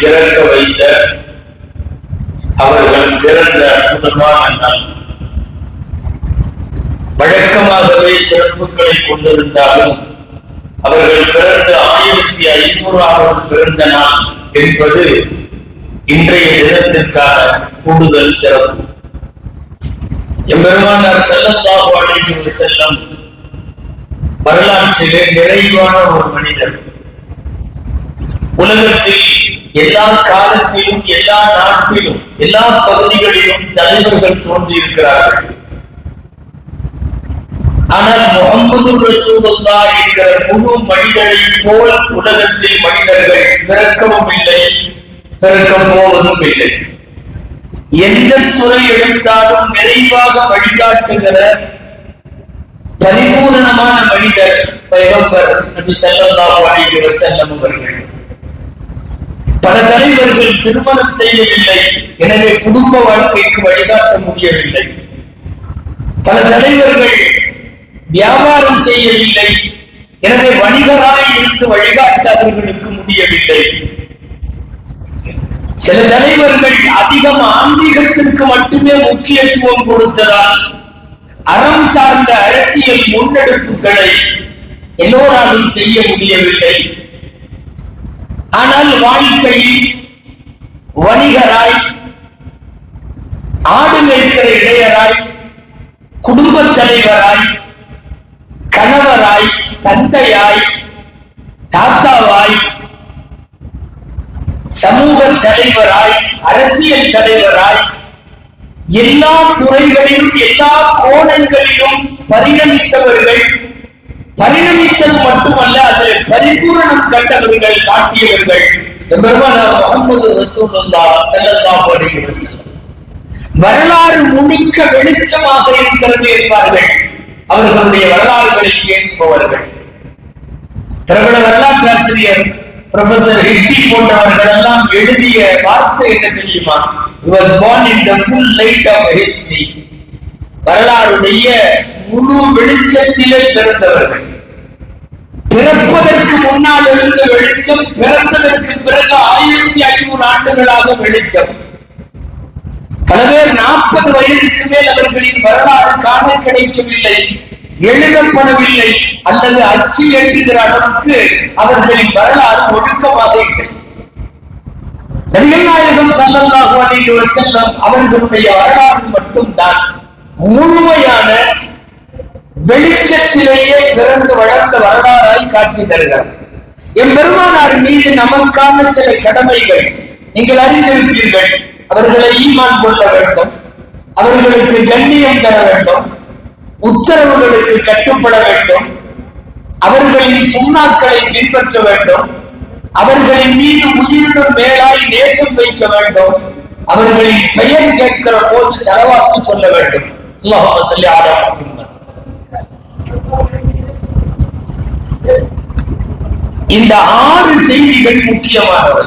இறக்க வைத்த அவர்கள் பிறந்த அற்புதமான நாள். வழக்கமாகவே சிறப்புகளை கொண்டிருந்தாலும் அவர்கள் பிறந்த 1500ஆவது பிறந்த நாள் என்பது இன்றைய தினத்திற்கான கூடுதல் சிறப்பு. எம்பெருமானார் ஸல்லல்லாஹு அலைஹி வஸல்லம் வரலாற்றிலே நிறைவான ஒரு மனிதர். உலகத்தில் எல்லா காலத்திலும் எல்லா நாட்டிலும் எல்லா பகுதிகளிலும் தலைவர்கள் தோன்றியிருக்கிறார்கள். ஆனால் முஹம்மது ரசூலுல்லாஹ் என்கிற முழு மனிதரை போல் உலகத்தில் மனிதர்கள் பிறக்கவும் இல்லை, பிறக்கப் போவதும் இல்லை. எந்த துறை எடுத்தாலும் நிறைவாக வழிகாட்டுகிற பரிபூரணமான மனிதர் பைகம்பர் நபி ஸல்லல்லாஹு அலைஹி வஸல்லம் அவர்கள். பல தலைவர்கள் திருமணம் செய்யவில்லை, எனவே குடும்ப வாழ்க்கைக்கு வழிகாட்ட முடியவில்லை. பல தலைவர்கள் வியாபாரம் செய்யவில்லை, எனவே வணிகராக இருந்து வழிகாட்ட அவர்களுக்கு முடியவில்லை. சில தலைவர்கள் அதிகம் ஆன்மீகத்திற்கு மட்டுமே முக்கியத்துவம் கொடுத்ததால் அறம் சார்ந்த அரசியல் முன்னெடுப்புகளை எல்லோராலும் செய்ய முடியவில்லை. ஆனால் வாழ்க்கையில் வணிகராய், ஆடு மேய்க்கிற இளையராய், குடும்ப தலைவராய், கணவராய், தந்தையாய், தாத்தாவாய், சமூக தலைவராய், அரசியல் தலைவராய், எல்லா துறைகளிலும் எல்லா கோணங்களிலும் பரிணமித்தவர்கள். பரிணமித்தது மட்டுமல்ல, அதில் பரிபூரணம் கண்டவர்கள், காட்டியவர்கள் பெருமானார் முஹம்மது ரசூலுல்லாஹ் ஸல்லல்லாஹு அலைஹி வஸல்லம். வரலாறு முழுக்க வெளிச்சமாக இருக்கிறது என்பார்கள் அவர்களுடைய வரலாறுகளை பேசுபவர்கள். பிரபல வரலாற்று ஆசிரியர் ப்ரொஃபசர் ஹெட்டி போன்றவர்கள் எல்லாம் எழுதிய வார்த்தை என்ன தெரியுமா? He was born in the full light of history. வரலாறுடைய முழு வெளிச்சத்திலே பிறந்தவர்கள். பிறப்பதற்கு முன்னால் இருந்த வெளிச்சம், பிறந்ததற்கு பிறகு 1500 ஆண்டுகளாக வெளிச்சம். பல பேர் 40 வயதுக்கு மேல் அவர்களின் வரலாறு காண கிடைக்கவில்லை, எழுதப்படவில்லை, அல்லது அச்சு எழுதுகிற அளவுக்கு அவர்களின் வரலாறு ஒழுக்கமாக இல்லை. நபிகள் நாயகம் ஸல்லல்லாஹு அலைஹி வஸல்லம் அவர்களுடைய வரலாறு மட்டும்தான் முழுமையான வெளிச்சத்திலேயே பிறந்து வளர்ந்த வரலாறாய் காட்சி தருகிறார். என் பெருமானார் மீது நமக்கான சில கடமைகள் நீங்கள் அறிந்திருப்பீர்கள். அவர்களை ஈமான் கொள்ள வேண்டும், அவர்களுக்கு கண்ணியம் தர வேண்டும், உத்தரவுகளுக்கு கட்டுப்பட வேண்டும், அவர்களின் சுன்னாக்களை பின்பற்ற வேண்டும், அவர்களின் மீது உயிரினும் மேலாய் நேசம் வைக்க வேண்டும், அவர்களின் பெயர் கேட்கிற போது ஸலவாத்து சொல்ல வேண்டும். அல்லாஹும்ம ஸல்லி அலா முஹம்மத். இந்த 6 செய்திகள் முக்கியமானவை.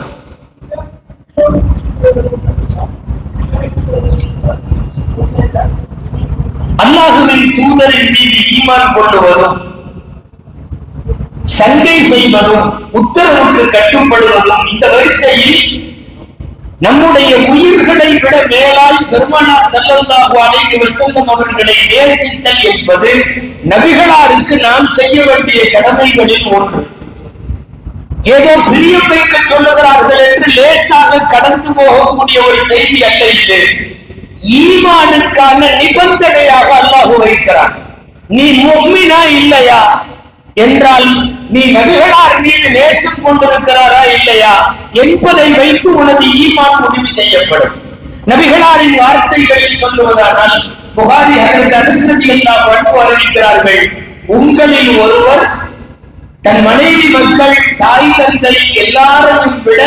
அல்லாஹ்வின் தூதரின் மீது ஈமான் கொள்ளுவதும், சங்கை செய்வதும், உத்தரவுக்கு கட்டுப்படுவதும், இந்த வரிசையில் நம்முடைய உயிர்களை விட மேலாய் பெருமானார் ஸல்லல்லாஹு அலைஹி வஸல்லம் அவர்களை நேசித்தல் என்பது நபிகளாருக்கு நாம் செய்ய வேண்டிய கடமைகளில் ஒன்று. ஏதோ பிரியம் வைக்க சொல்லுகிறார்கள் என்று லேசாக கடந்து போகக்கூடிய ஒரு செய்தி அல்ல இது. ஈமானுக்கான நிபந்தனையாக அல்லாஹ் வைக்கிறான். நீ முஃமினா இல்லையா என்றால் நீ நபிகளார் மீது நேசம் கொண்டிருக்கிறாரா இல்லையா என்பதை வைத்து உனது ஈமான் முடிவு செய்யப்படும். நபிகளாரின் வார்த்தைகளில் சொல்லுவதானால் புகாரி ஹதரத் அனஸ் ரலியல்லாஹு அன்ஹு அறிவிக்கிறார்கள், உங்களில் ஒருவர் தன் மனைவி, மக்கள், தாய், தந்தை எல்லாரையும் விட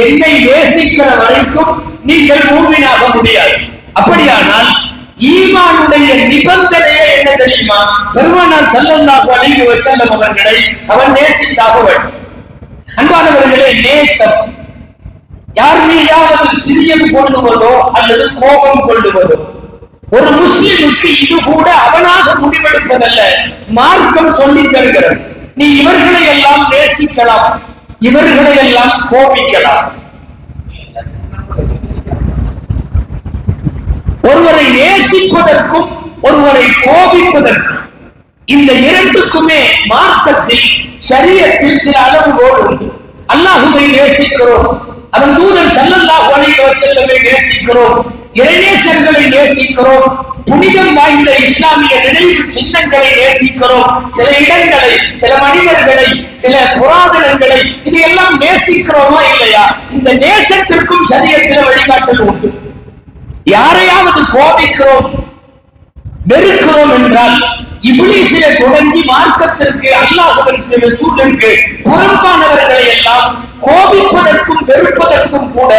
என்னை நேசிக்கிற வரைக்கும் நீங்கள் மூமினாக முடியாது. அப்படியானால் ஈமானுடைய நிபந்தனையே என்ன தெரியுமா? பெருமானார் ஸல்லல்லாஹு அலைஹி வஸல்லம் அவர்களை அவன் நேசித்தாக வேண்டும். அன்பானவர்களே, நேசம் யார் மீதாவது பிரியம் கொள்ளுவதோ அல்லது கோபம் கொள்ளுவதோ ஒரு முஸ்லிமுக்கு இது கூட அவனாக முடிவெடுப்பதல்ல, மார்க்கம் சொல்லி தருகிறது. நீ இவர்களை எல்லாம் நேசிக்கலாம், இவர்களை எல்லாம் கோபிக்கலாம். நேசிப்பதற்கும் ஒருவரை கோபிப்பதற்கும் இந்த இரண்டுக்குமே மார்க்கத்தில் ஷரியத்தில் சில அளவுகோல் உண்டு. அல்லாஹ்வை நேசிக்கிறோம், அவன் தூதர் ஸல்லல்லாஹு அலைஹி வஸல்லமை நேசிக்கிறோம், இறைநேசர்களை நேசிக்கிறோம், புனிதம் வாய்ந்த இஸ்லாமிய நினைவு சின்னங்களை நேசிக்கிறோம், சில இடங்களை, சில மனிதர்களை, சில புராதனங்களை இதையெல்லாம் நேசிக்கிறோமா இல்லையா? இந்த நேசத்திற்கும் ஷரியத்தில் வழிகாட்டல் உண்டு. யாரையாவது கோபிக்கிறோம், வெறுக்கிறோம் என்றால் இப்லீஸிலே தொடங்கி மார்க்கத்திற்கு, அல்லாஹ்விற்கு, ரசூலுக்கு புறம்பானவர்களை எல்லாம் கோபிப்பதற்கும் வெறுப்பதற்கும் கூட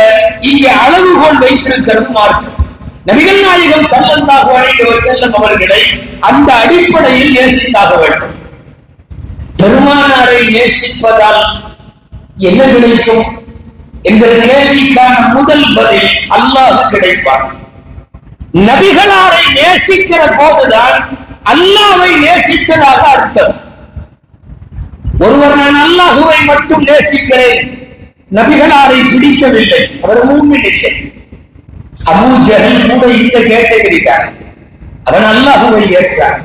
இங்கே அளவுகோல் வைத்திருக்கிறது மார்க்கம். நபிகள் நாயகம் ஸல்லல்லாஹு அலைஹி வஸல்லம் அவர்களை அந்த அடிப்படையில் நேசித்தாக வேண்டும். பெருமானாரை நேசிப்பதால் என்ன கிடைக்கும் என்ற கேள்விக்கான முதல் பதில் அல்லாஹ் கிடைப்பார். நபிகளாரை நேசிக்கிற போதுதான் அல்லாஹ்வை நேசித்ததாக அர்த்தம். ஒருவர் நான் அல்லாஹ்வை மட்டும் நேசிக்கிறேன், நபிகளாரை பிடிக்கவில்லை, அவர் மூமின் இல்லை. அபூ ஜஹல் கூட இந்த கேட்டகரி தான். அவன் அல்லாஹ்வை ஏற்றான்,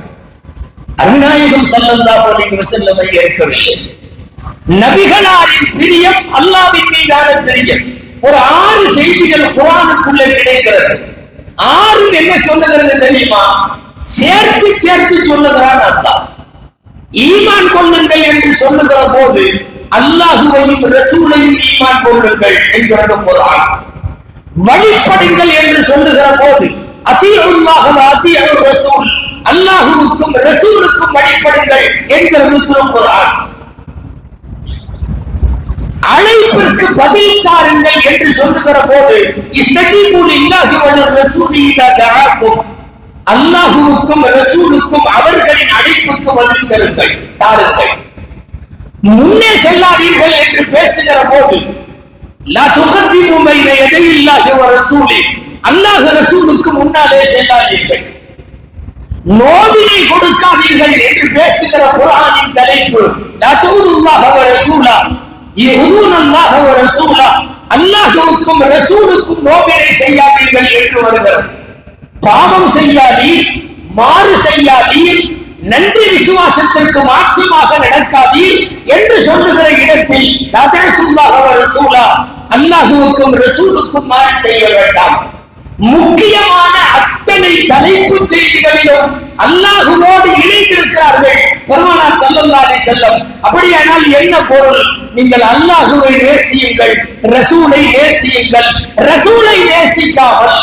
அருநாயகம் ஸல்லல்லாஹு அலைஹி வஸல்லமை ஏற்கவில்லை. நபிகளாரின் பிரியம் அல்லாஹ்வின் மீதான பிரியம். ஒரு 6 செய்திகள் குர்ஆனுக்குள்ளே கிடைக்கிறது. 6 என்ன சொல்லுகிறது தெரியுமா? சேர்த்து சேர்த்து சொல்லுகிறான் அல்லாஹ். ஈமான் கொள்ளுங்கள் என்று சொல்லுகிற போது அல்லாஹ்வையும் ரசூலையும் ஈமான் கொள்ளுங்கள் என்கிறது குர்ஆன். வழிபடுங்கள் என்று சொல்லுகிற போது அத்தீஉல்லாஹ் வ அத்தீஉர் ரசூல், அல்லாஹ்வுக்கும் ரசூலுக்கும் வழிபடுங்கள் என்கிறது திருக்குர்ஆன். அழைப்பிற்கு பதில் தாருங்கள் என்று சொல்லுகிற போது இஸ்தஜீபு லில்லாஹி வ லிர்ரசூலி இதா தஆக்கும், அல்லாஹ்வுக்கும் ரசூலுக்கும் அவர்களின் அழைப்புக்கு பதில் தாருங்கள். முன்னே செல்லாதீர்கள் என்று பேசுகிற போது லா துகத்திமு பைன யதையில்லாஹி வ ரசூலி, அல்லாஹ் ரசூலுக்கு முன்னாலே செல்லாதீர்கள். நோவினை கொடுக்காதீர்கள் என்று பேசுகிற குர்ஆனின் தலைப்பு லா துதுல்லாஹ வ ரசூலா யஹுதுனல்லாஹ வ ரசூலா, அல்லாஹ்வுக்கும் ரசூலுக்கும் நோவினை செய்யாதீர்கள் என்று வருகிறது. பாவம் செய்யாதீர், மாறு செய்யாதீர், நன்றி விசுவாசத்திற்கு மாற்றமாக நடக்காதீர் என்று சொல்லுகிற இடத்தில் லா தஸுல்லாஹ வ ரசூலா, அல்லாஹ்வுக்கும் ரசூலுக்கும் மாறு செய்ய வேண்டாம். முக்கியமான அத்தனை தலைப்பு செய்திகளிலும் அல்லாஹ்வோடு இணைந்திருக்கிறார்கள் பெருமானார் ஸல்லல்லாஹு அலைஹி வஸல்லம். அப்படியானால் என்ன பொருள்? நீங்கள் அல்லாஹ்வை நேசியுங்கள், ரசூலை நேசியுங்கள். ரசூலை நேசிக்காமல்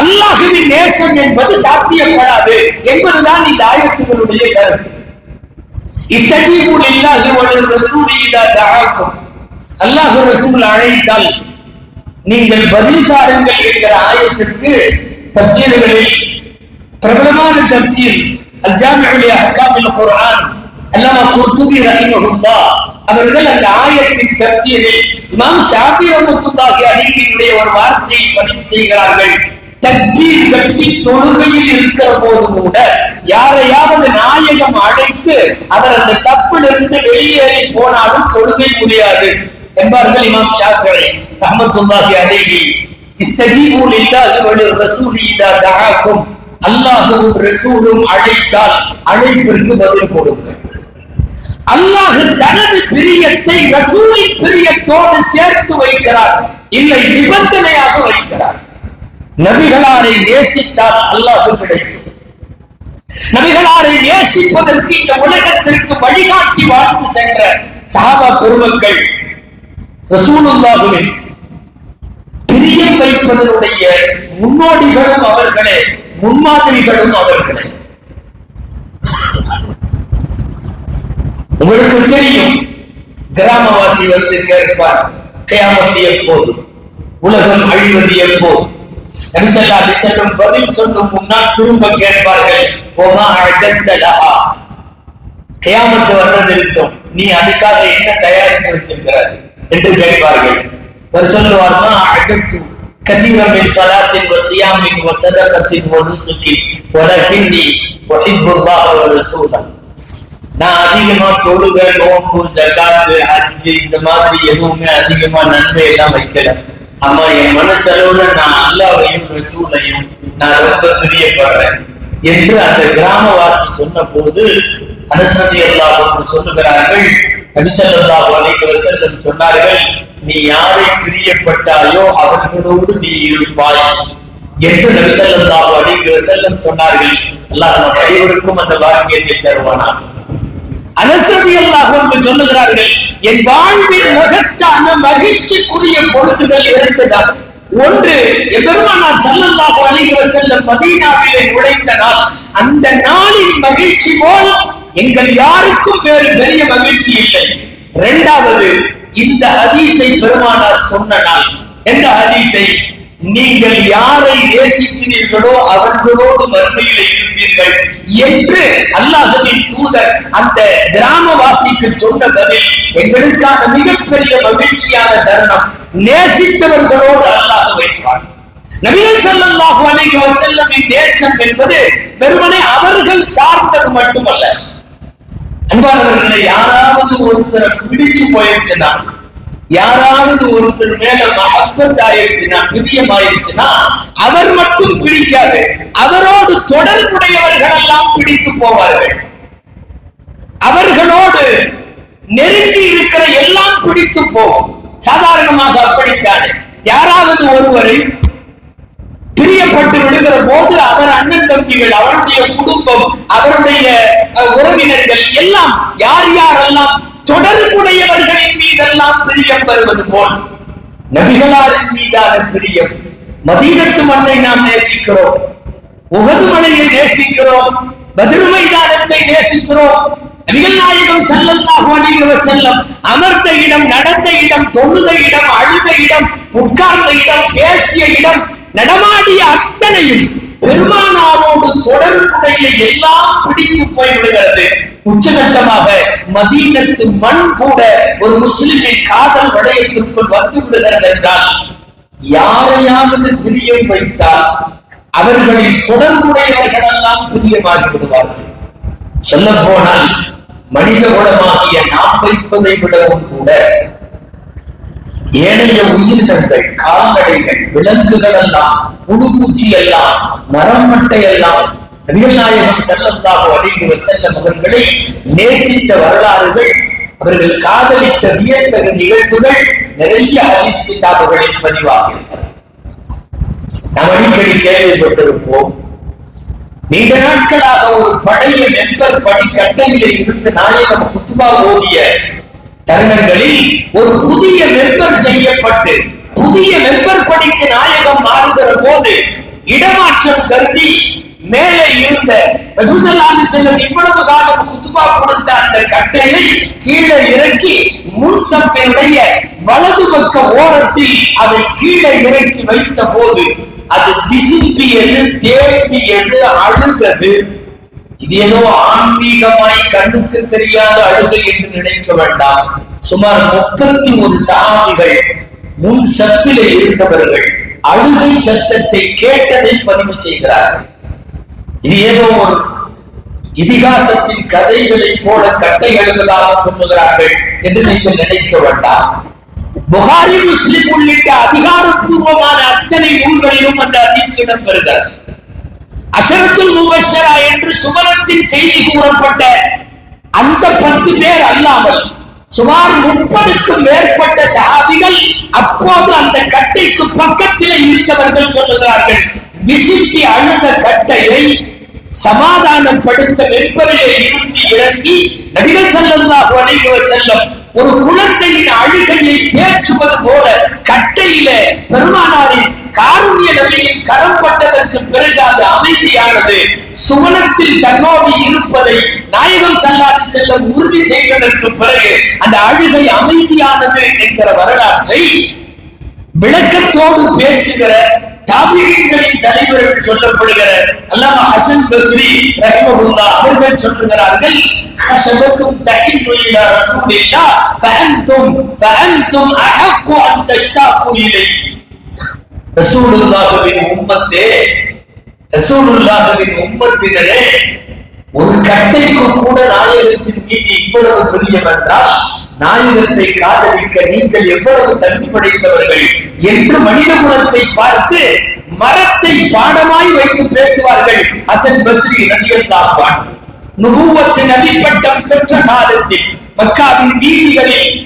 அல்லாஹ்வின் நேசம் என்பது சாத்தியப்படாது என்பதுதான் இந்த ஆயத்துகளுடைய கருத்து. இஸ்தஜீபு லில்லாஹி வ லிர்ரசூலி இதா தஆக்கும், அல்லாஹ் ரசூல் அழைத்தால் நீங்கள் பதில் தாருங்கள் என்கிற ஆயத்திற்கு தஃசீர்களில் பிரபலமான தஃசீர் அல்-ஜாமிஉ லி அஹ்காமில் குர்ஆன் அல்லாமா குர்துபி ரஹிமஹுல்லாஹ் அவர்கள் அந்த ஆயத்தின் தஃசீரில் இமாம் ஷாஃபி ரஹ்மத்துல்லாஹி அலைஹியுடைய ஒரு வார்த்தையை பதிவு செய்கிறார்கள். தக்பீர் கட்டி தொழுகையில் இருக்கிற போது கூட யாரையாவது நாயகம் அழைத்து அவர் அந்த சப்பிலிருந்து வெளியேறி போனாலும் தொழுகை முடியாது என்பார்கள் இமாம் ஷாஃபிஈ ரஹ்மத்துல்லாஹி அலைஹி. இஸ்தஜீபு லில்லாஹி வ லிர்ரசூலி இதா தஆக்கும், அல்லாஹ்வும் ரசூலும் அழைத்தால் அழைப்பிற்கு பதில் கொடுங்கள். அல்லாஹ் தனது பிரியத்தை ரசூலின் பிரியத்தோடு சேர்த்து வைக்கிறார், இல்லை நிபந்தனையாக வைக்கிறார். நபிகளாரை நேசித்தால் அல்லாஹ் கிடைக்கும். நபிகளாரை நேசிப்பதற்கு இந்த உலகத்திற்கு வழிகாட்டி வாழ்ந்து சென்ற சஹாபா பெருமக்கள் ரசூலுல்லாஹ்வின் பிரியம் வைப்பதனுடைய முன்னோடிகளும் அவர்களே, முன்மாதிரிகளும் அவர்களே. உங்களுக்கு தெரியும், கிராமவாசி வந்து கேட்பார், கியாமத் எப்போது, உலகம் அழிவது எப்போது? நபி ஸல்லல்லாஹு அலைஹி வஸல்லம் பதில் சொல்லும் முன்னால் திரும்ப கேட்பார்கள், ஓமா அஅதத்த லஹா, கியாமத் வர்றது இருக்கும், நீ அதுக்காக என்ன தயாரித்து வச்சிருக்கிறாய் என்று கேட்பார்கள். அவர் சொல்லுவார்மா அஅதத்து கதீரன் மின் ஸலாத்தின் வ ஸியாமின் வ ஸதகத்தின் வ நுஸுகின் வலகின்னி உஹிப்புல்லாஹ வ ரசூலஹு, நான் அதிகமா தொழுகை, நோன்பு, ஜகாத், ஹஜ் இந்த மாதிரி எதுவுமே அதிகமா நன்மை எல்லாம் வைக்கல. ஆமா, என் மனசளவுல நான் அல்லாஹ்வையும் ரசூலையும் நான் ரொம்ப பிரியப்படுறேன் என்று அந்த கிராமவாசி சொன்ன போது அனஸ் ரலியல்லாஹு அன்ஹு சொல்லுகிறார்கள், நபி ஸல்லல்லாஹு அலைஹி வஸல்லம் சொன்னார்கள், நீ யாரை பிரியப்பட்டாயோ அவர்களோடு நீ இருப்பாய் என்று நபி ஸல்லல்லாஹு அலைஹி வஸல்லம் சொன்னார்கள். அல்லாஹ் நம் அனைவருக்கும் அந்த பாக்கியத்தை தருவானா. அனஸ் ரலியல்லாஹு அன்ஹு சொல்லுகிறார்கள், என் வாழ்வில் மகத்தான மகிழ்ச்சிக்குரிய பொழுதுகள் இரண்டுதான். ஒன்று, எபெருமானார் ஸல்லல்லாஹு அலைஹி வஸல்லம் மதீனாவிலே நுழைந்த நாள். அந்த நாளின் மகிழ்ச்சி போல் எங்கள் யாருக்கும் வேறு பெரிய மகிழ்ச்சி இல்லை. இரண்டாவது, இந்த ஹதீஸை பெருமானார் சொன்ன நாள். எந்த ஹதீஸை? நீங்கள் யாரை நேசிக்கிறீர்களோ அவர்களோடு மறுமையிலே இருப்பீர்கள் என்று அல்லாஹ்வின் தூதர் அந்த கிராமவாசிக்கு சொன்ன பதில் எங்களுக்கான மிகப்பெரிய மகிழ்ச்சியான தருணம். நேசித்தவர்களோடு அல்லாஹ் வைப்பார். நபிகள் ஸல்லல்லாஹு அலைஹி வஸல்லமின் நேசம் என்பது வெறுமனே அவர்கள் சார்ந்தது மட்டுமல்ல. அன்பானவர்களை, யாராவது ஒருத்தரை பிடிச்சு போயிடுச்சுன்னா, யாராவது ஒருத்தர் மேல மஹப்பத் ஆயிடுச்சுன்னா, பிரியம் ஆயிடுச்சுன்னா, அவர் மட்டும் பிடிக்காது, அவரோடு தொடர்புடையவர்கள் எல்லாம் பிடித்து போவார்கள். அவர்களோடு நெருங்கி இருக்கிற எல்லாம் பிடித்து போகும். சாதாரணமாக அப்படித்தானே. யாராவது ஒருவரை பிரியப்பட்டு விடுகிற போது அவர் அண்ணன் தம்பிகள், அவருடைய குடும்பம், அவருடைய உறவினர்கள் எல்லாம் யார் யாரெல்லாம் தொடர்புடையவர்களின் மீதெல்லாம் பிரியம் வருவது போல் நபிகளாரின் மீதான பிரியம். மதீனத்து மண்ணை நாம் நேசிக்கிறோம், உஹது மலையை நேசிக்கிறோம், பத்ர் மைதானத்தை நேசிக்கிறோம். நபிகள் நாயகம் ஸல்லல்லாஹு அலைஹி வஸல்லம் அமர்ந்த இடம், நடந்த இடம், தொழுத இடம், அழுத இடம், உட்கார்ந்த இடம், பேசிய இடம், நடமாடிய அத்தனையும் பெருமானாரோடு தொடர்புடைய எல்லாம் பிடித்து போய்விடுகிறது. உச்சகட்டமாக மதீனத்து மண் கூட ஒரு முஸ்லிமின் காதல் வளையத்திற்குள் வந்து விடுகிறது என்றால், யாரையாவது பிரியம் வைத்தால் அவர்களின் தொடர்புடையவர்கள் எல்லாம் பிரியமாகி விடுவார்கள். சொல்ல போனால் மனித குலமாகிய நாம் வைப்பதை விடவும் கூட ஏனைய உயிரினங்கள், கால்நடைகள், விலங்குகள் எல்லாம், புழுப்பூச்சி எல்லாம், மரமட்டை எல்லாம் நபிகள் நாயகம் ஸல்லல்லாஹு அலைஹி வஸல்லம் அவர்களை நேசித்த வரலாறுகள், அவர்கள் காதலித்த வியத்தகு நிகழ்வுகள் நிறைய ஹதீஸ் கிதாபுகளில் பதிவாகின்றன. நாம் அடிக்கடி கேள்விப்பட்டிருப்போம். நீண்ட நாட்களாக ஒரு பழைய மெம்பர் படிக்கட்டையிலே இருந்து நாயகம் குத்பா ஓதிய தருணங்களில் ஒரு புதிய மெம்பர் செய்யப்பட்டு புதிய மெம்பர் படிக்கு நாயகம் மாறுகிற போது இடமாற்றம் கருதி மேலே இருந்த ரசூலுல்லாஹி ஸல்லல்லாஹு அலைஹி வஸல்லம் இவ்வளவு காலம் குத்பா கொடுத்த அந்த கட்டையை கீழே இறக்கி முன் சஃபினுடைய வலது பக்க ஓரத்தில் அதை கீழே இறக்கி வைத்த போது அது விசிப்பியது, தேம்பியது, அழுதது. இது ஏதோ ஆன்மீகமாய் கண்ணுக்கு தெரியாத அழுகை என்று நினைக்க வேண்டாம். சுமார் 31 சஹாபிகள் முன் சஃபிலே இருந்தவர்கள் அழுகை சத்தத்தை கேட்டதை பதிவு செய்கிறார்கள். இது ஏதோ ஒரு இதிகாசத்தின் கதைகளை போல கட்டை எழுதுவதாக சொல்லுகிறார்கள் என்று நீங்கள் நினைக்க வேண்டாம். புகாரி, முஸ்லிம் உள்ளிட்ட அதிகாரப்பூர்வமான அத்தனை நூல்களிலும் அந்த ஹதீஸ் இடம்பெறுகிறது. அஷரத்துல் முபஷ்ஷரா என்று சுவனத்தின் செய்தி கூறப்பட்ட அந்த 10 பேர் அல்லாமல் சுமார் 30க்கும் மேற்பட்ட சஹாபிகள் அப்போது அந்த கட்டைக்கு பக்கத்தில் இருந்தவர்கள் சொல்லுகிறார்கள், விசிட்டி அழுத கட்டையை சமாதானப்படுத்த மெம்பரிலே இருந்து இறங்கி நபிகள் ஸல்லல்லாஹு அலைஹி வஸல்லம் ஒரு குழந்தையின் அழுகையை தேற்றுவது போல கட்டையிலே பெருமானாரின் காருண்ய நபியின் கரம் பட்டதற்கு பிறகு அது அமைதியானது. சுவனத்தில் தன்னோடு இருப்பதை நாயகம் ஸல்லல்லாஹு அலைஹி வஸல்லம் உறுதி செய்ததற்கு பிறகு அந்த அழுகை அமைதியானது என்கிற வரலாற்றை விளக்கத்தோடு பேசுகிற தாபிஈன்களின் தலைவர் என்று சொல்லப்படுகிற அல்லாமா ஹசன் பஸ்ரி ரஹிமஹுல்லாஹ் அவர்கள் சொல்லுகிறார்கள், خشبتم تحن الى رسول الله فانتم احق ان تشتاقوا اليه. ரசூலுல்லாஹ்வின் உம்மத்தே, ரசூலுல்லாஹ்வின் உம்மத்தினரே, ஒரு கட்டைக்கு கூட நாயகத்தின் மீது இவ்வளவு பிரியம் என்றால் நாயகத்தை காதலிக்க நீங்கள் எவ்வளவு தகுதி படைத்தவர்கள் என்று மனித குலத்தை பார்த்து மரத்தை பாடமாய் வைத்து பேசுவார்கள். ஹசன் பஸ்ரி ரலியல்லாஹு அன்ஹு நுபுவத் நபி பட்டம் பெற்ற காலத்தில் மக்காவின் வீதிகளில்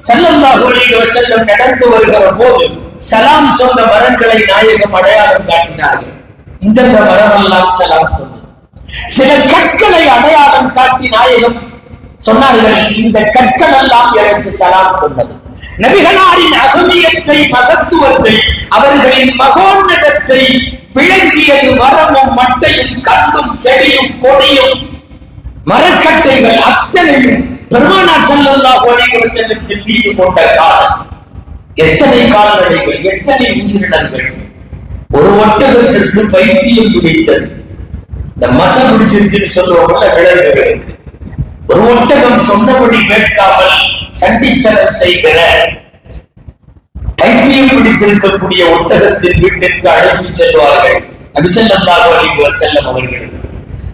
ஸல்லல்லாஹு அலைஹி வஸல்லம் நடந்து வருகிற போது சலாம் சொன்ன மரங்களை நாயகம் அடையாளம் காட்டினார்கள். இந்த மரமெல்லாம் சலாம் சொன்னது. சில கற்களை அடையாளம் காட்டி நாயகம் சொன்னார்கள், இந்த கற்கள் எல்லாம் எனக்கு சலாம் சொன்னது. நபிகளாரின் அகமியத்தை, மகத்துவத்தை, அவர்களின் மகோன்னதத்தை விளங்கியது மரமும் மட்டையும் கல்லும் செடியும் கொடியும் மரக்கட்டைகள் அத்தனையும் பெருமானார் ஸல்லல்லாஹு அலைஹி வஸல்லத்தின் மீது கொண்ட காலம். எத்தனை கால்நடைகள், எத்தனை உயிரினங்கள். ஒரு ஒட்டகத்திற்கு பைத்தியம் பிடித்தது. இந்த மச பிடிச்சிருக்குன்னு சொல்லுவாங்கல்ல விலங்குகளுக்கு. ஒரு ஒட்டகம் சொன்னபடி கேட்காமல் சண்டித்தனம் செய்கிற பைத்தியம் பிடித்திருக்கக்கூடிய ஒட்டகத்தின் வீட்டிற்கு அழைத்து செல்வார்கள் நபி ஸல்லல்லாஹு அலைஹி வஸல்லம் அவர்களுக்கு.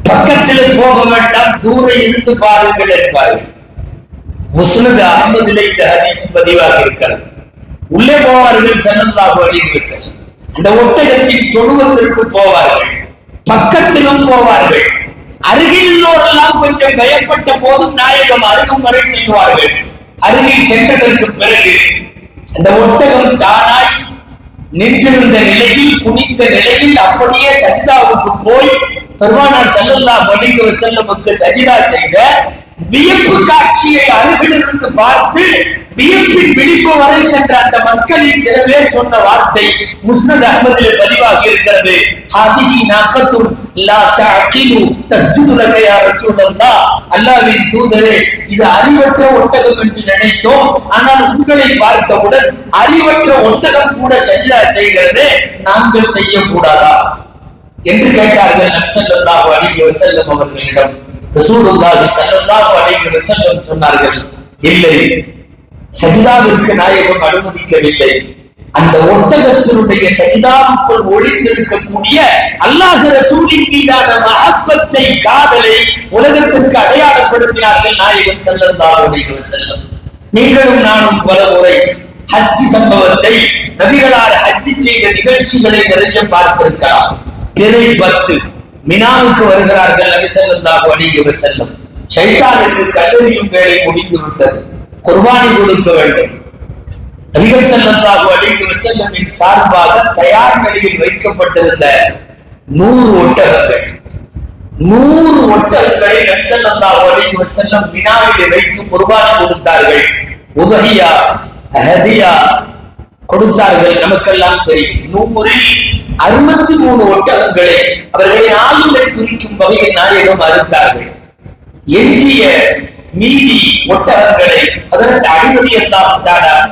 பக்கத்தில் போக வேண்டாம், தூர இருந்து பாருங்கள் என்பார்கள். முஸ்னத் அஹ்மதிலே இந்த ஹதீஸ் பதிவாக இருக்கிறது. உள்ளே போவார்கள் ஸல்லல்லாஹு அலைஹி வஸல்லம். அந்த ஒட்டகத்தின் தொழுவத்திற்கு போவார்கள், பக்கத்திலும் போவார்கள். அருகில் உள்ளோரெல்லாம் கொஞ்சம் பயப்பட்ட போதும் நாயகம் அருகும் வரை செல்வார்கள். அருகில் சென்றதற்கு பிறகு அந்த ஒட்டகம் தானாய் நின்றிருந்த நிலையில், குனிந்த நிலையில் அப்படியே சஜிதாவுக்கு போய் பெருமானார் ஸல்லல்லாஹு அலைஹி வஸல்லமுக்கு சஜிதா செய்த வியப்பு காட்சியை அருகிலிருந்து பார்த்து வியப்பின் விழிப்பு வரை சென்ற அந்த மக்களில் சில பேர் சொன்ன வார்த்தை முஸ்னத் அஹ்மதிலே பதிவாகி இருக்கிறது. ஹாதிஹி நாகத்துன் லா தஅகிலு தஸ்ஜுது லக யா ரசூலல்லாஹ். அல்லாஹ்வின் தூதரே, இது அறிவற்ற ஒட்டகம் என்று நினைத்தோம், ஆனால் உங்களை பார்த்தவுடன் அறிவற்ற ஒட்டகம் கூட சஜ்தா செய்கிறது, நாங்கள் செய்யக்கூடாதா என்று கேட்டார்கள் நபி ஸல்லல்லாஹு அலைஹி வஸல்லம் அவர்களிடம். ரசூலுல்லாஹி ஸல்லல்லாஹு அலைஹி வஸல்லம் சொன்னார்கள், இல்லை, சஜிதாவிற்கு நாயகம் அனுமதிக்கவில்லை. அந்த ஒட்டகத்தினுடைய சஜிதாவுக்குள் ஒளிந்திருக்கக்கூடிய அல்லாஹ் ரசூலின் மீதான மஹப்பத்தை, காதலை உலகத்திற்கு அடையாளப்படுத்தினார்கள் நாயகம் ஸல்லல்லாஹு அலைஹி வஸல்லம். நீங்களும் நானும் பல முறை ஹஜ் சம்பவத்தை, நபிகளார் ஹஜ் செய்த நிகழ்ச்சிகளை நிறைய பார்த்திருக்கலாம். பிறை 10 மினாவுக்கு வருகிறார்கள் நபி ஸல்லல்லாஹு அலைஹி வஸல்லம். ஷைத்தானுக்கு கல்லெறியும் வேலை முடிந்து விட்டது, குர்பானி கொடுக்க வேண்டும். நபிகள் ஸல்லல்லாஹு அலைஹி வஸல்லமின் சார்பாக தயார் நிலையில் வைக்கப்பட்டிருந்த 100 ஒட்டகங்கள், 100 ஒட்டகங்களை நபி ஸல்லல்லாஹு அலைஹி வஸல்லம் மினாவிலே வைத்து குர்பானி கொடுத்தார்கள். உதஹியா, ஹதியா கொடுத்தார்கள். நமக்கெல்லாம் தெரியும். 100ல் 63 ஒட்டகங்களை அவர்களின் ஆயுளை குறிக்கும் வகையில் நாயகம் அறுத்தார்கள். எஞ்சிய மீதி ஒட்டகங்களை அதற்கு அடிவதி எல்லாம்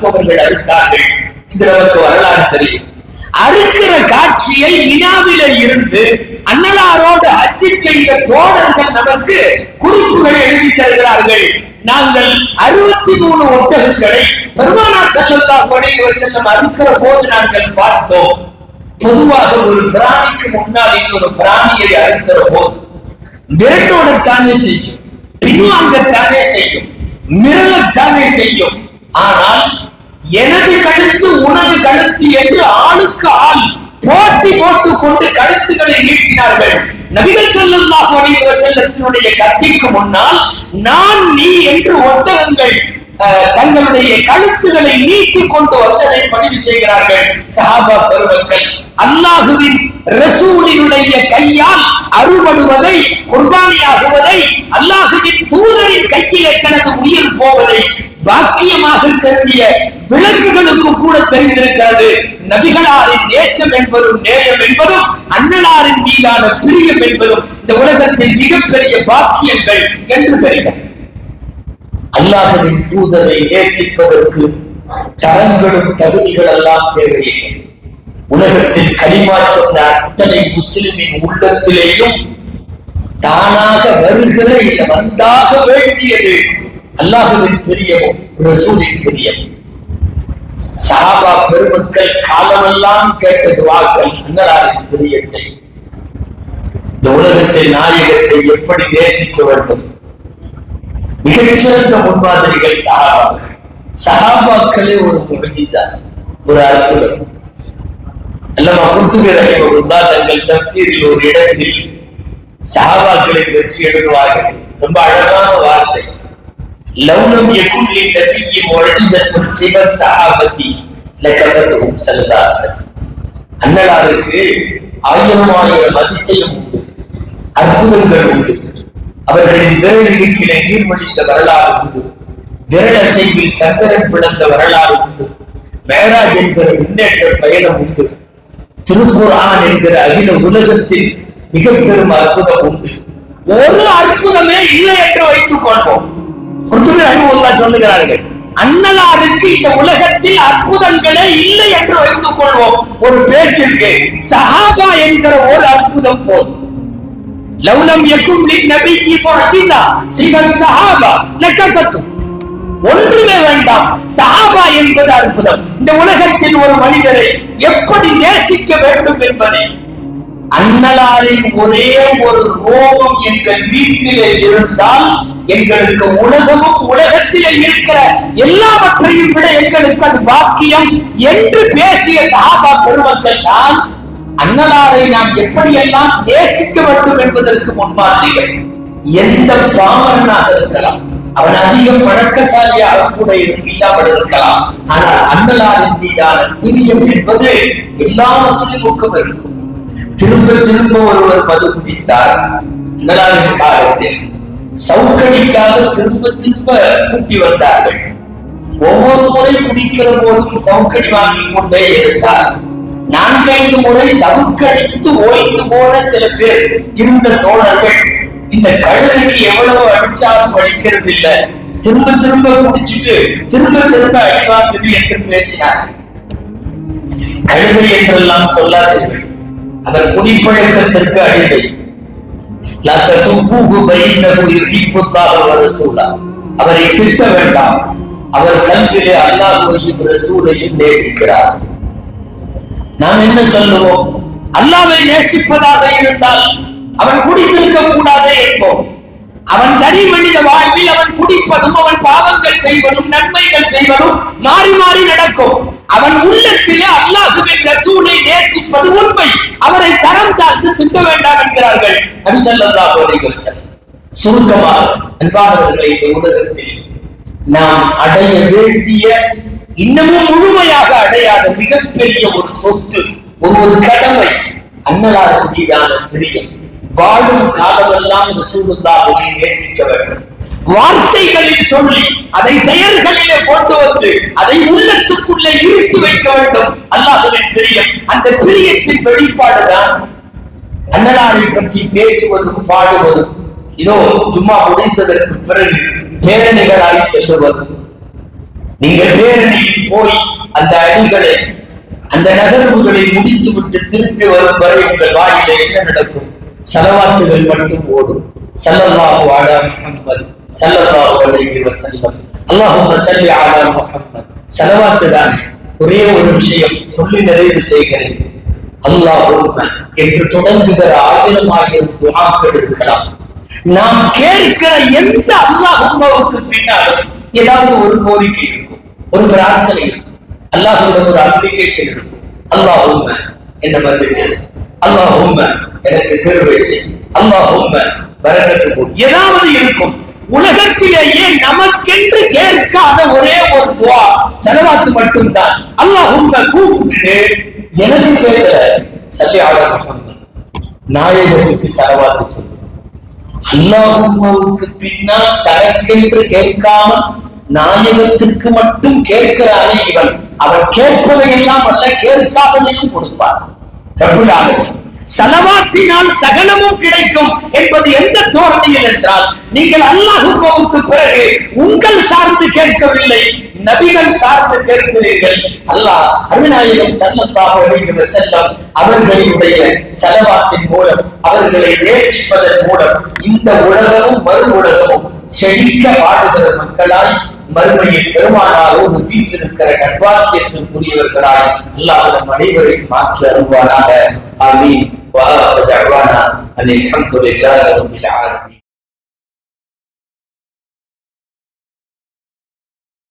அவர்கள் அறுத்தார்கள். இது நமக்கு வரலாறு தெரியும். அறுக்கிற காட்சியை மினாவில இருந்து அன்னலாரோடு ஹஜ் செய்த தோழர்கள் நமக்கு குறிப்புகள் எழுதி தருகிறார்கள். நாங்கள் 63 ஒட்டகங்களை பெருமானார் ஸல்லல்லாஹு அலைஹி வஸல்லம் அறுக்கிற போது நாங்கள் பார்த்தோம். பொதுவாக ஒரு பிராணிக்கு முன்னால் இன்னொரு பிராணியை அறுக்கிற போது விரட்டோடத்தானே செய்யும், பின்வாங்கத்தானே செய்யும், மிரளத்தானே செய்யும். ஆனால் எனது கழுத்து உனது கழுத்து என்று ஆளுக்கு ஆள் போட்டி போட்டுக் கொண்டு கழுத்துக்களை நீட்டினார்கள். நபிகள் ஸல்லல்லாஹு அலைஹி வஸல்லத்தினுடைய கத்திக்கு முன்னால் நான் நீ என்று ஒட்டகங்கள் தங்களுடைய கழுத்துக்களை நீட்டிக் கொண்டு வந்ததை பதிவு செய்கிறார்கள் சஹாபா பெருமக்கள். அல்லாஹுவின் ரசூலினுடைய கையால் அறுபடுவதை, குர்பானியாகுவதை, அல்லாஹுவின் தூதரின் கையிலே தனது உயிர் போவதை பாக்கியமாக கருதிய விலங்குகளுக்கு கூட தெரிந்திருக்கிறது. நபிகளாரின் நேசம் என்பதும், நேயம் என்பதும், அன்னலாரின் மீதான பிரியம் என்பதும் இந்த உலகத்தின் மிகப்பெரிய பாக்கியங்கள் என்று தெரிகிறது. அல்லாஹ்வின் தூதரை நேசிப்பதற்கு தரங்களும் தகுதிகள் எல்லாம் தேவையில்லை. உலகத்தில் கலிமா சொன்ன அத்தனை முஸ்லிமின் உள்ளத்திலேயும் தானாக வருகிற இல்லை, வந்தாக வேண்டியது அல்லாஹ்வின் பிரியமும் ரசூலின் பிரியம். சஹாபா பெருமக்கள் காலமெல்லாம் கேட்ட துஆக்கள் அன்னலாரின் பிரியத்தை, இந்த உலகத்தில் நாயகத்தை எப்படி நேசிக்க வேண்டும். மிகச்சிறந்த முன்மாதிரிகள் சஹாபாக்கள். சஹாபாக்களே ஒரு முஅஜிஸா, ஒரு அற்புதம். அல்லாஹ் குர்துபி ரஹிமஹுல்லாஹ் தங்கள் தஃசீரில் ஒரு இடத்தில் சஹாபாக்களை பற்றி எழுதுவார்கள். ரொம்ப அழகான வார்த்தை. லவ்லம் யகுன் லின்னபிய்யி முஅஜிஸத்துன் சிவ ஸஹாபத்தி லகஃபத்துஹும் ஸல்லல்லாஹு அலைஹி வஸல்லம். அன்னலாருக்கு ஆயிரம் அதிசயம் உண்டு, அற்புதங்கள் உண்டு. அவர்களின் விரலிலே நீர் வழிந்த வரலாறு உண்டு, விரலசைவில் சந்திரன் பிளந்த வரலாறு உண்டு, மேராஜ் என்கிற முன்னேற்ற பயணம் உண்டு, திருக்குர்ஆன் என்கிற அகில உலகத்தில் மிக பெரும் அற்புதம் உண்டு. ஒரு அற்புதமே இல்லை என்று வைத்துக் கொள்வோம். குர்துபி ரஹிமஹுல்லாஹ் சொல்லுகிறார்கள், அன்னலாருக்கு இந்த உலகத்தில் அற்புதங்களே இல்லை என்று வைத்துக் கொள்வோம். ஒரு பேச்சிற்கு சஹாபா என்கிற ஒரு அற்புதம் போதும். லவ்லம் யகுன் லின்னபிய்யி முஅஜிஸா சிவ ஸஹாபா லகஃபத்து. ஒன்றுமே வேண்டாம், சஹாபா என்பது அற்புதம். இந்த உலகத்தில் ஒரு மனிதரை எப்படி நேசிக்க வேண்டும் என்பதை அன்னலாரின் ஒரே ஒரு ரோமம் எங்கள் வீட்டிலே இருந்தால் எங்களுக்கு உலகமும் உலகத்திலே இருக்கிற எல்லாவற்றையும் விட எங்களுக்கு அது பாக்கியம் என்று பேசிய சஹாபா பெருமக்கள் தான் அன்னலாரை நாம் எப்படியெல்லாம் நேசிக்க வேண்டும் என்பதற்கு முன்மாதிரிகள். எந்த பாமரனாக இருக்கலாம், அவன் அதிக பழக்கசாலியாக கூட இல்லாமல் இருக்கலாம், ஆனால் அன்னலாரின் மீதான பிரியம் என்பது எல்லா முஸ்லிமுக்கும் இருக்கும். திரும்ப திரும்ப ஒருவர் மது குடித்தார். அன்னலாரின் காலத்தில் சவுக்கடிக்காக திரும்ப திரும்ப கூட்டி வந்தார்கள். ஒவ்வொரு முறை குடிக்கிற போதும் சவுக்கடி வாங்கிக் கொண்டே இருந்தார். 4-5 முறை சவுக்கடித்து ஓய்ந்து போன சில பேர் இருந்த தோழர்கள் இந்த கழுதைக்கு எவ்வளவு அடிச்சாலும் அடிக்கிறது இல்லை, திரும்ப திரும்ப குடிச்சுட்டு திரும்ப திரும்ப அடிவாங்குது என்று பேசினார். கழுதை என்றெல்லாம் சொல்லாதீர்கள், அவர் குடிப்பழக்கத்திற்கு அடிமை. அவரை திட்ட வேண்டாம், அவர் கல்வியிலே அல்லாஹ்வையும் ரசூலையும் நேசிக்கிறார். நாம் என்ன சொல்லுவோம்? அல்லாஹ்வை நேசிப்பதாக இருந்தால் அவன் குடித்திருக்க கூடாது என்போம். அவன் தனி மனித வாழ்வில் அவன் குடிப்பதும் அவன் பாவங்கள் செய்வதும் நன்மைகள் செய்வதும் மாறி மாறி நடக்கும். அவன் உள்ளத்திலே அல்லாஹ்வின் ரசூலை நேசிப்பது உண்மை. அவரை தரம் தாழ்ந்து திட்ட வேண்டாம் என்கிறார்கள் நபி ஸல்லல்லாஹு அலைஹி வஸல்லம். சுருக்கமாக அன்பானவர்களை, இந்த உலகத்தில் நாம் அடைய வேண்டிய, இன்னமும் முழுமையாக அடையாத மிகப்பெரிய ஒரு சொத்து, ஒரு கடமை அன்னலார் மீதான பிரியம். வாழும் காலமெல்லாம் ரசூலுல்லாஹ்வை நேசிக்க வேண்டும். வார்த்தைகளில் சொல்லி அதை செயல்களிலே கொண்டு வந்து அதை உள்ளத்துக்குள்ளே இருத்தி வைக்க வேண்டும். அல்லாஹ்வின் பிரியம், அந்த பிரியத்தின் வெளிப்பாடுதான் அன்னலாரை பற்றி பேசுவதும் பாடுவதும். இதோ ஜும்மா முடிந்ததற்கு பிறகு பேரணிகளாய் செல்லுவதும். நீங்கள் பேரணியில் போய் அந்த அடிகளை, அந்த நகர்வுகளை முடித்து விட்டு திரும்பி வரும் வரை உங்கள் வாயிலே என்ன நடக்கும்? ஸலவாத்துகள் மட்டும் ஓடும். ஸல்லல்லாஹு அலா முஹம்மத் ஸல்லல்லாஹு அலைஹி வஸல்லம், அல்லாஹும்ம ஸல்லி அலா முஹம்மத். ஸலவாத்து தானே. ஒரே ஒரு விஷயம் சொல்லி நிறைவு செய்கிறேன். அல்லாஹும்ம என்று தொடங்குகிற 1000 துஆக்கள் இருக்கலாம். நாம் கேட்கிற எந்த அல்லாஹும்மவுக்கு பின்னாலும் ஏதாவது ஒரு கோரிக்கை இருக்கும், ஒரு பிரார்த்தனை இருக்கும், அல்லாஹ்விடம் ஒரு அப்ளிகேஷன் இருக்கும். அல்லாஹும்ம என்ன மன்னிச்சு, அல்லாஹும்ம எனக்கு கிருபை செய், அல்லாஹும்ம பரக்கத்து கொடு, ஏதாவது இருக்கும். உலகத்திலேயே நமக்கென்று கேட்காத ஒரே ஒரு துஆ ஸலவாத் மட்டும்தான். அல்லாஹும்ம கூப்பிட்டு எனக்கு பேர ஸல்லி அலா முஹம்மத், நாயகத்துக்கு ஸலவாத் சொல்லு. அல்லாஹும்மவுக்கு பின்னால் தனக்கென்று கேட்காமல் நாயகத்திற்கு மட்டும் கேட்கிறானே இவன், அவன் கேட்பதையெல்லாம் அல்ல கேட்காததையும் கொடுப்பார். ரப்புல் ஆலமீன் ஸலவாத்தினால் சகலமும் கிடைக்கும் என்பது எந்த தோரணையில் என்றால், நீங்கள் அல்லாஹ்வுக்கு பிறகு உங்கள் சார்ந்து கேட்கவில்லை, நபிகள் சார்ந்து கேட்கிறீர்கள். அல்லாஹ் அருநாயகம் ஸல்லல்லாஹு அலைஹி வஸல்லம் அவர்களுடைய ஸலவாத்தின் மூலம், அவர்களை நேசிப்பதன் மூலம் இந்த உலகமும் மறு உலகமும் செழிக்க வாழுகிற மக்களாய், மறுமையில் பெருமானாரோடு வீற்றிருக்கிற நட்பாக்கியத்திற்குரியவர்களாய் அல்லாஹ் நம் அனைவரையும் ஆக்கி அருள்வானாக. ஆமீன். வ ஆகிரு தஅவானா அனில் ஹம்துலில்லாஹி ரப்பில் ஆலமீன்.